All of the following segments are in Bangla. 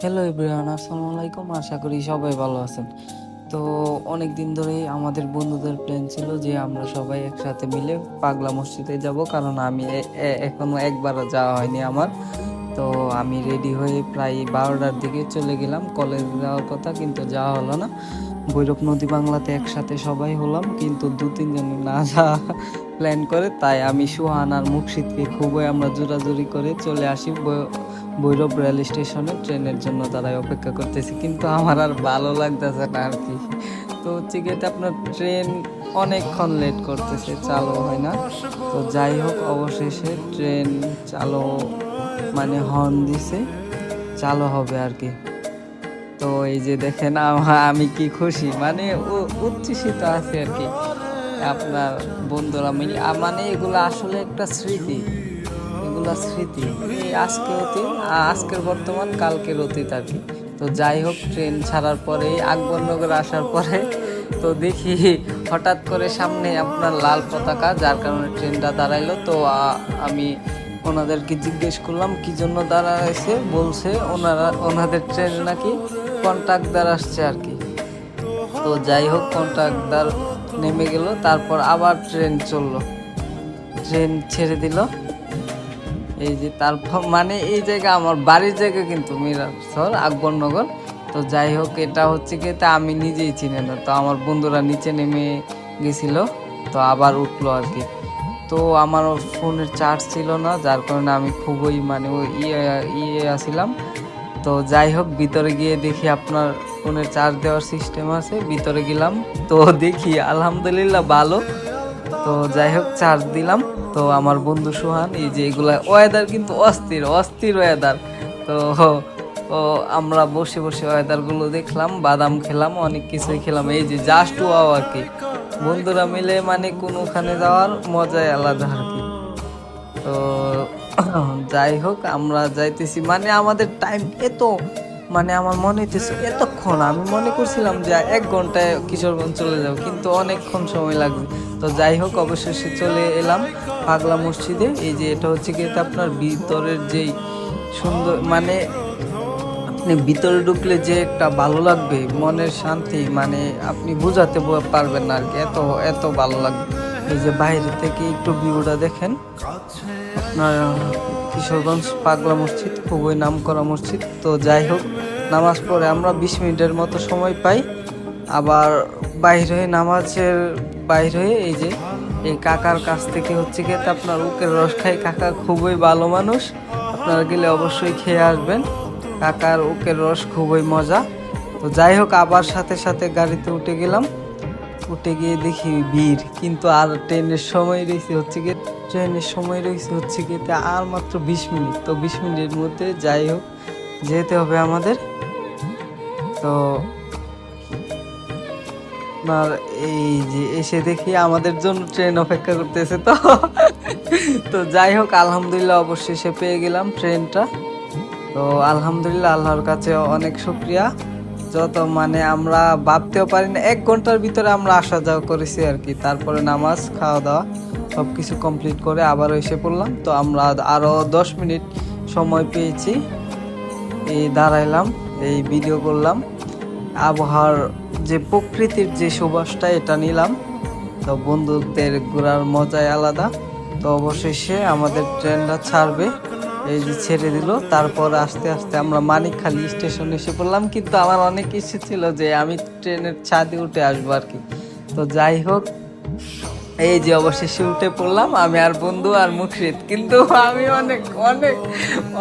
হ্যালো এভরিওয়ান, আসসালামু আলাইকুম। আশা করি সবাই ভালো আছেন। তো অনেক দিন ধরেই আমাদের বন্ধুদের প্ল্যান ছিল যে আমরা সবাই একসাথে মিলে পাগলা মসজিদে যাব, কারণ আমি এখনো একবারও যাওয়া হয়নি আমার। তো আমি রেডি হয়ে প্রায় 12টার দিকে চলে গেলাম, কলেজে যাওয়ার কথা কিন্তু যাওয়া হলো না। ভৈরব নদী বাংলাতে একসাথে সবাই হলাম, কিন্তু দু তিনজন না যাওয়া প্ল্যান করে, তাই আমি সুহান আর মুর্শিদকে খুবই আমরা জোরাজুরি করে চলে আসি ভৈরব রেল স্টেশনে ট্রেনের জন্য দাঁড়ায় অপেক্ষা করতেছি, কিন্তু আমার আর ভালো লাগতেছে না আর কি। তো হচ্ছে গিয়ে আপনার ট্রেন অনেকক্ষণ লেট করতেছে, চালু হয় না। তো যাই হোক, অবশেষে ট্রেন চালু মানে হর্ন দিছে, চালু হবে আর কি। তো এই যে দেখেন আমি কি খুশি, মানে উচ্ছ্বসিত আছি আর কি। আপনার বন্ধুরা মিলে মানে এগুলো আসলে একটা স্মৃতি, এগুলা স্মৃতি। এই আজকে অতীত, আজকের বর্তমান, কালকের অতীত আর কি। তো যাই হোক, ট্রেন ছাড়ার পরে আকবরনগর আসার পরে তো দেখি হঠাৎ করে সামনে আপনার লাল পতাকা, যার কারণে ট্রেনটা দাঁড়াইলো। তো আমি ওনাদেরকে জিজ্ঞেস করলাম কি জন্য দাঁড়াইছে, বলছে ওনাদের ট্রেন নাকি কন্ট্রাক্টর আসছে আর কি। তো যাই হোক, কন্ট্রাক্টর নেমে গেল, তারপর আবার ট্রেন চললো, ট্রেন ছেড়ে দিল। এই যে তারপর মানে এই জায়গা আমার বাড়ির জায়গা কিন্তু মিরাসর আকবরনগর। তো যাই হোক, এটা হচ্ছে কি, তা আমি নিজেই চিনি না। তো আমার বন্ধুরা নিচে নেমে গেছিল, তো আবার উঠলো আর কি। তো আমার ফোনের চার্জ ছিল না, যার কারণে আমি খুবই মানে ওই ইয়ে আসছিলাম। তো যাই হোক, ভিতরে গিয়ে দেখি আপনার ফোনের চার্জ দেওয়ার সিস্টেম আছে, ভিতরে গেলাম। তো দেখি আলহামদুলিল্লাহ ভালো। তো যাই হোক, চার্জ দিলাম। তো আমার বন্ধু সুহান, এই যে এগুলা ওয়েদার কিন্তু অস্থির অস্থির ওয়েদার। তো ও আমরা বসে বসে ওয়েদার গুলো দেখলাম, বাদাম খেলাম, অনেক কিছুই খেলাম। এই যে জাস্ট ওয়াও আর কি, বন্ধুরা মিলে মানে কোনোখানে যাওয়ার মজাই আলাদা আর কি। তো যাই হোক, আমরা যাইতেছি, মানে আমাদের টাইম এত, মানে আমার মনে হইতেছে এতক্ষণ, আমি মনে করছিলাম যে 1 ঘন্টায় কিশোরগঞ্জ চলে যাব, কিন্তু অনেকক্ষণ সময় লাগবে। তো যাই হোক, অবশেষে চলে এলাম পাগলা মসজিদে। এই যে এটা হচ্ছে কি, এটা আপনার ভিতরের যেই সুন্দর, মানে আপনি ভিতরে ঢুকলে যে একটা ভালো লাগবে, মনের শান্তি, মানে আপনি বোঝাতে পারবেন না আর কি, এত এত ভালো লাগবে। এই যে বাইরে থেকে একটু ভিউটা দেখেন আপনার, কিশোরগঞ্জ পাগলা মসজিদ খুবই নামকরা মসজিদ। তো যাই হোক, নামাজ পড়ে আমরা 20 মিনিটের মতো সময় পাই। আবার বাইর হয়ে, নামাজের বাইর হয়ে এই যে এই কাকার কাছ থেকে হচ্ছে গিয়ে তা আপনার উকের রস খাই, কাকা খুবই ভালো মানুষ, আপনারা গেলে অবশ্যই খেয়ে আসবেন, কাকার উকের রস খুবই মজা। তো যাই হোক, আবার সাথে সাথে গাড়িতে উঠে গেলাম, উঠে গিয়ে দেখি ভিড়, কিন্তু আর ট্রেনের সময় রয়েছে হচ্ছে গিয়ে আর মাত্র 20 মিনিট। তো 20 মিনিটের মধ্যে যাই হোক যেতে হবে আমাদের। তো আপনার এই যে এসে দেখি আমাদের জন্য ট্রেন অপেক্ষা করতেছে। তো তো যাই হোক, আলহামদুলিল্লাহ অবশেষে পেয়ে গেলাম ট্রেনটা। তো আলহামদুলিল্লাহ, আল্লাহর কাছে অনেক শুক্রিয়া। যত মানে আমরা ভাবতেও পারি না, 1 ঘন্টার ভিতরে আমরা আসা যাওয়া করেছি আর কি। তারপরে নামাজ, খাওয়া দাওয়া সব কিছু কমপ্লিট করে আবারও এসে পড়লাম। তো আমরা আরও 10 মিনিট সময় পেয়েছি, এই দাঁড়াইলাম, এই ভিডিও করলাম, আবহাওয়ার যে প্রকৃতির যে সুবাসটা এটা নিলাম। তো বন্ধুদের ঘোরার মজাই আলাদা। তো অবশেষে আমাদের ট্রেনটা ছাড়বে, এই যে ছেড়ে দিল। তারপর আস্তে আস্তে আমরা মানিকখালী স্টেশনে এসে পড়লাম, কিন্তু আমার অনেক ইচ্ছে ছিল যে আমি ট্রেনের ছাদে উঠে আসবো আর কি। তো যাই হোক, এই যে অবশেষে উঠে পড়লাম আমি আর বন্ধু আর মুর্শিদ, কিন্তু আমি অনেক অনেক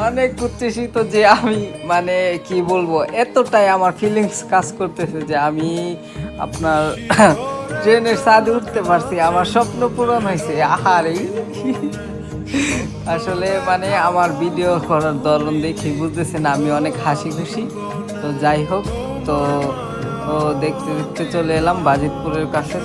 অনেক উচ্ছ্বসিত যে আমি মানে কি বলবো, এতটাই আমার ফিলিংস কাজ করতেছে যে আমি আপনার ট্রেনের ছাদে উঠতে পারছি, আমার স্বপ্ন পূরণ হয়েছে। আহারে, আসলে মানে আমার ভিডিও করার ধরন দেখে বুঝতেছেন আমি অনেক হাসি খুশি। তো যাই হোক, তো দেখতে দেখতে চলে এলাম বাজিতপুরের কাছে।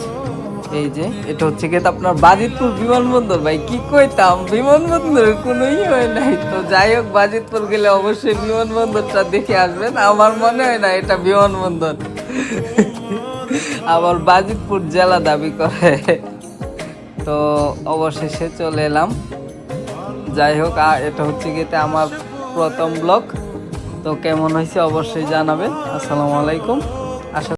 এই যে এটা হচ্ছে গিয়ে আপনার বাজিতপুর বিমানবন্দর, ভাই কি কইতাম, বিমানবন্দরের কোনো হয় নাই। তো যাই হোক, বাজিতপুর গেলে অবশ্যই বিমানবন্দরটা দেখে আসবেন, আমার মনে হয় না এটা বিমানবন্দর, আবার বাজিতপুর জেলা দাবি করে। তো অবশেষে চলে এলাম। যাই হোক, এটা হচ্ছে গিয়ে আমার প্রথম ব্লগ। তো কেমন হয়েছে অবশ্যই জানাবেন। আসসালামু আলাইকুম।